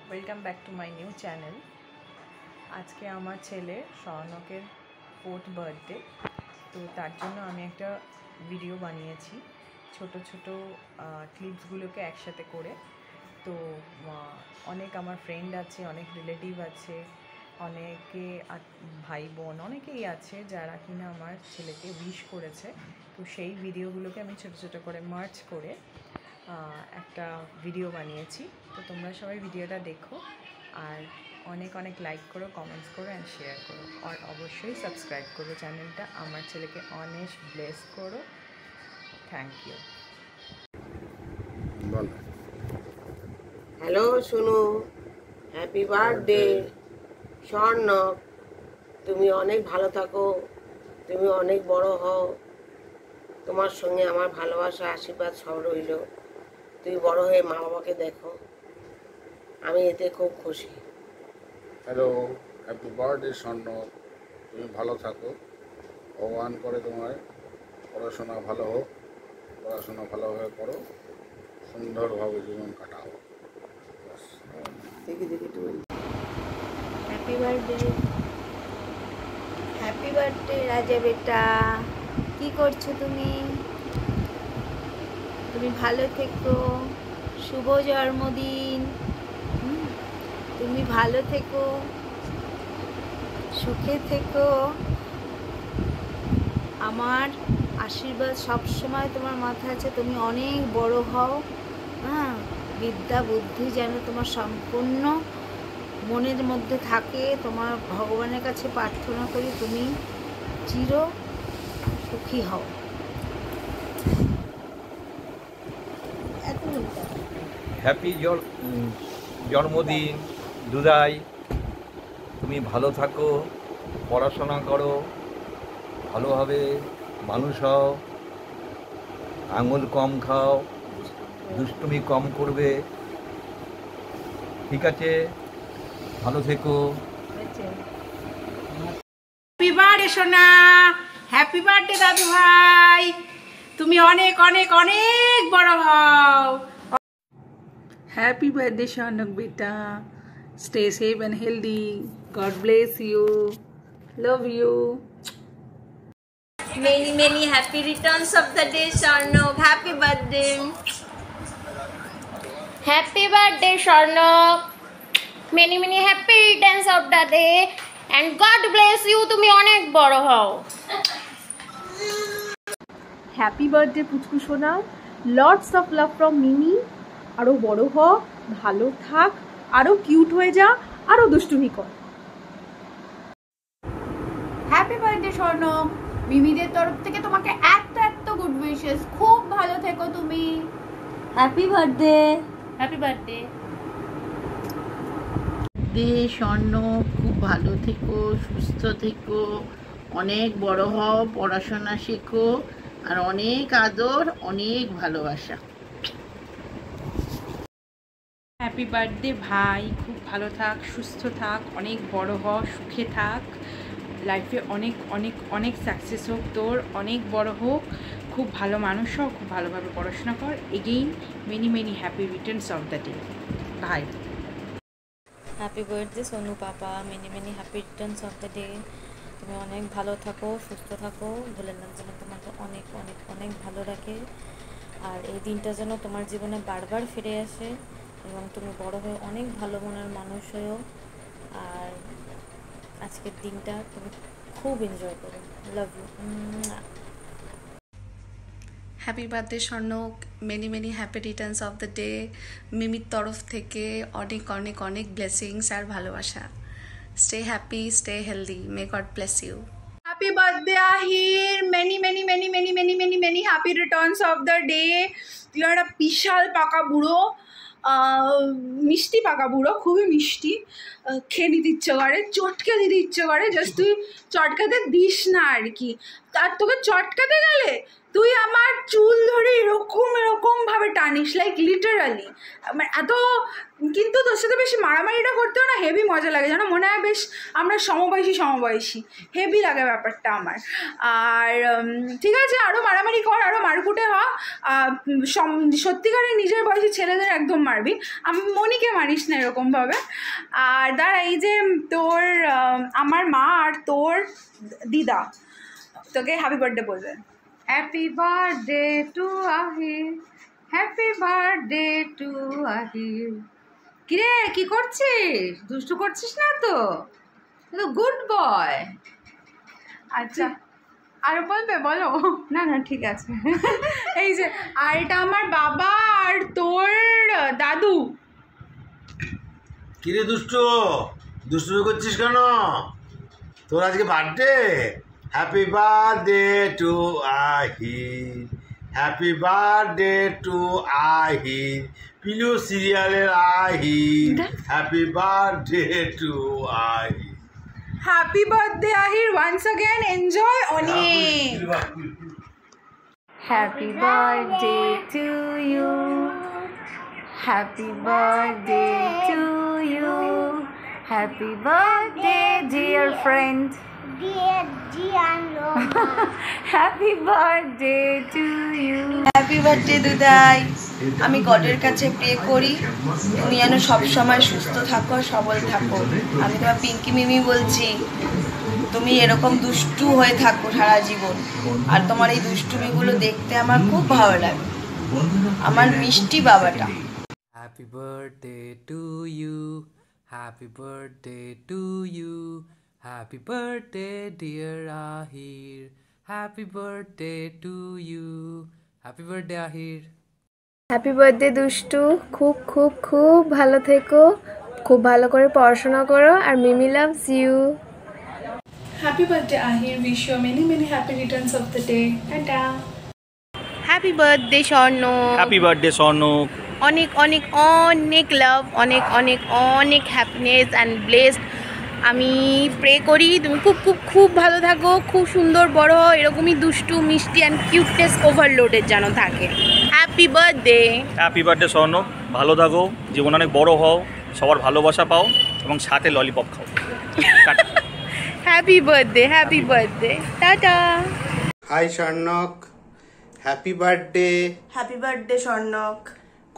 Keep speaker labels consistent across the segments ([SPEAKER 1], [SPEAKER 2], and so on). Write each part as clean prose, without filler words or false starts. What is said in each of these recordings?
[SPEAKER 1] Welcome back to my new channel. আজকে আমার ছেলে স্বর্ণকের 4th বার্থডে, তো তার জন্য আমি একটা ভিডিও বানিয়েছি ছোট ছোট ক্লিপসগুলোকে একসাথে করে। তো অনেক আমার ফ্রেন্ড আছে, অনেক রিলেটিভ আছে, অনেকে ভাই বোন অনেকেই আছে যারা কিনা আমার ছেলেকে উইশ করেছে। তো সেই ভিডিওগুলোকে আমি ছোট ছোট করে মার্চ করে একটা ভিডিও বানিয়েছি। তো তোমরা সবাই ভিডিওটা দেখো আর অনেক অনেক লাইক করো, কমেন্টস করো অ্যান্ড শেয়ার করো, আর অবশ্যই সাবস্ক্রাইব করো চ্যানেলটা। আমার ছেলেকে অনেক ব্লেস করো। Thank you.
[SPEAKER 2] Hello Sonu, happy birthday Swarnak. তুমি অনেক ভালো থাকো, তুমি অনেক বড় হও। তোমার সঙ্গে আমার ভালোবাসা, আশীর্বাদ সব রইল। তুমি বড় হয়ে মা বাবাকে দেখো, আমি এতে খুব খুশি।
[SPEAKER 3] Hello, happy birthday Swarnak. তুমি ভালো থাকো, ভগবান করে তোমার পড়াশোনা ভালো হোক, পড়াশোনা ভালোভাবে করো, সুন্দরভাবে জীবন কাটাও।
[SPEAKER 2] দেখি দেখি তুমি।
[SPEAKER 4] হ্যাপি বার্থডে, হ্যাপি বার্থডে রাজা বেটা। কি করছো তুমি? তুমি ভালো থেকো, শুভ জন্মদিন। তুমি ভালো থেকো, সুখে থেকো। আমার আশীর্বাদ সবসময় তোমার মাথায় আছে। তুমি অনেক বড় হও, বিদ্যা বুদ্ধি যেন তোমার সম্পূর্ণ মনের মধ্যে থাকে। তোমার ভগবানের কাছে প্রার্থনা করি তুমি চির সুখী হও।
[SPEAKER 5] হ্যাপি জন্মদিন দুদাই। তুমি ভালো থাকো, পড়াশোনা করো, ভালোভাবে মানুষ হও, আঙুল কম খাও, দুষ্টুমি কম করবে, ঠিক আছে? ভালো থেকো।
[SPEAKER 6] হ্যাপি বার্থডে সোনা, হ্যাপি বার্থডে দাদু ভাই। তুমি অনেক অনেক অনেক বড় হও।
[SPEAKER 1] হ্যাপি বার্থডে স্বর্ণক বেটা। Stay safe and healthy. God bless you. Love you.
[SPEAKER 4] Many many happy returns of the day, Sharnok. Happy birthday.
[SPEAKER 7] Happy birthday, Sharnok. Many many happy returns of the day and God bless you. তুমি অনেক বড় হও।
[SPEAKER 8] Happy birthday পুচকু সোনা। Lots of love from মিমি। আরও বড় হ, ভালো থাক, আরও কিউট হয়ে যা, আরও দুষ্টুমি কর।
[SPEAKER 9] Happy birthday স্বর্ণক। মিমিদের তরফ থেকে তোমাকে এত এত গুড উইশেস। খুব ভালো থেকো তুমি।
[SPEAKER 4] Happy birthday.
[SPEAKER 7] Happy birthday.
[SPEAKER 6] স্বর্ণ, খুব ভালো থেকো, সুস্থ থেকো, অনেক বড় হও, পড়াশোনা শেখো, আর অনেক আদর, অনেক ভালোবাসা।
[SPEAKER 1] হ্যাপি বার্থডে ভাই, খুব ভালো থাক, সুস্থ থাক, অনেক বড় হ, সুখে থাক, লাইফে অনেক অনেক অনেক সাকসেস হোক তোর, অনেক বড় হোক, খুব ভালো মানুষ হোক, খুব ভালোভাবে পড়াশোনা কর। Again many many happy returns of the day ভাই।
[SPEAKER 10] হ্যাপি বার্থডে সোনু পাপা। Many many happy returns of the day. তুমি অনেক ভালো থাকো, সুস্থ থাকো, ভোলেনাথ যেন তোমাকে অনেক অনেক অনেক ভালো রাখে, আর এই দিনটা যেন তোমার জীবনে বারবার ফিরে আসে এবং তুমি বড় হয়ে অনেক ভালো মনের মানুষ হয়েও, আর আজকের দিনটা তুমি খুব এনজয় করো। Love you.
[SPEAKER 11] Happy birthday Swarnak. Many many happy returns of the day. Mimi তরফ থেকে অনেক অনেক অনেক ব্লেসিংস আর ভালোবাসা। Stay happy, stay healthy, may God bless you.
[SPEAKER 9] Happy birthday Ahir. Many many many many many many many happy returns of the day. তুই একটা বিশাল পাকা বুড়ো, মিষ্টি পাকা বুড়ো, খুবই মিষ্টি, খেয়ে নিতে ইচ্ছে করে, চটকে দিতে ইচ্ছে করে, জাস্ট তুই চটকাতে দিস না আর কি। আর তোকে চটকাতে গেলে তুই আমার চুল ধরে এরকম এরকমভাবে টানিস, লাইক লিটারালি। এত কিন্তু তোর সাথে বেশি মারামারিটা করতেও না হেভি মজা লাগে, জানো, মনে হয় বেশ আমরা সমবয়সী হেভি লাগে ব্যাপারটা আমার। আর ঠিক আছে, আরও মারামারি কর, আরও মারকুটে হ, সত্যিকারের নিজের বয়সী ছেলেদের একদম মারবি, আমি মনিকে মারিস না এরকমভাবে। আর দাঁড়া, এই যে তোর আমার মা আর তোর দিদা তোকে হ্যাপি বার্থডে বলবে।
[SPEAKER 4] Happy birthday to Ahir, happy birthday to Ahir. কিরে কি করছিস? দুষ্টু করছিস না তো? Good boy.
[SPEAKER 9] আচ্ছা, আরও বলবে? বলো।
[SPEAKER 4] না না ঠিক আছে।
[SPEAKER 9] এই যে, আর এটা আমার বাবা আর তোর দাদু।
[SPEAKER 12] কিরে দুষ্টু, দুষ্টু করছিস কেন? তোর আজকে birthday? Happy birthday to Ahir, happy birthday to Ahir, Pilu সিরিয়ালের Ahir, happy birthday to Ahir.
[SPEAKER 9] Happy birthday Ahir, once again enjoy অনেক।
[SPEAKER 4] Happy birthday to you, happy birthday to you, happy birthday dear friend, happy birthday to you.
[SPEAKER 1] Happy birthday Dudai. আমি গডের কাছে pray করি তুমি যেন সবসময় সুস্থ থাকো, সবল থাকো। আমি তোমার পিঙ্কি মিমি বলছি, তুমি এরকম দুষ্টু হয়ে থাকো সারা জীবন। আর তোমার এই দুষ্টুমিগুলো দেখতে আমার খুব ভালো লাগে, আমার মিষ্টি বাবাটা।
[SPEAKER 13] Happy birthday to you, happy birthday to you, happy birthday dear Ahir, happy birthday to you, happy birthday Ahir.
[SPEAKER 14] Happy birthday দুষ্টু, খুব খুব খুব ভালো থেকো, খুব ভালো করে পড়াশোনা করো, আর Mimi loves you.
[SPEAKER 11] Happy birthday Ahir, wish you many many happy returns of the day. Tata.
[SPEAKER 7] Happy birthday Swarnak.
[SPEAKER 5] Happy birthday Swarnak.
[SPEAKER 7] অনেক অনেক অনেক লাভ, অনেক অনেক অনেক হ্যাপিনেস অ্যান্ড ব্লেসড। আমি প্রে করি তুমি খুব খুব খুব ভালো থাকো, খুব সুন্দর বড় হও, এরকমই দুষ্টু মিষ্টি অ্যান্ড কিউটনেস ওভারলোডের যেন থাকে। Happy birthday.
[SPEAKER 5] হ্যাপি বার্থডে স্বর্ণক, ভালো থাকো, জীবন অনেক বড় হও, সবার ভালোবাসা পাও এবং সাথে ললিপপ খাও।
[SPEAKER 7] Happy birthday, happy birthday, tata.
[SPEAKER 15] Hi Swarnak, happy birthday.
[SPEAKER 1] Happy birthday Swarnak.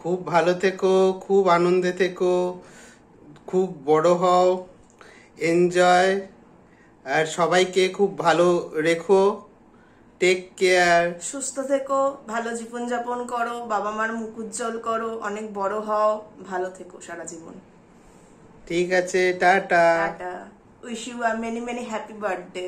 [SPEAKER 15] খুব ভালো থেকো, খুব আনন্দে থেকো, খুব বড় হও, এনজয়, আর সবাইকে খুব ভালো রেখো, টেক কেয়ার।
[SPEAKER 1] সুস্থ থেকো, ভালো জীবনযাপন করো, বাবা মার মুখ উজ্জ্বল করো, অনেক বড় হও, ভালো থেকো সারা জীবন।
[SPEAKER 15] ঠিক আছে, tata.
[SPEAKER 1] Tata. Wish you a many many happy birthday.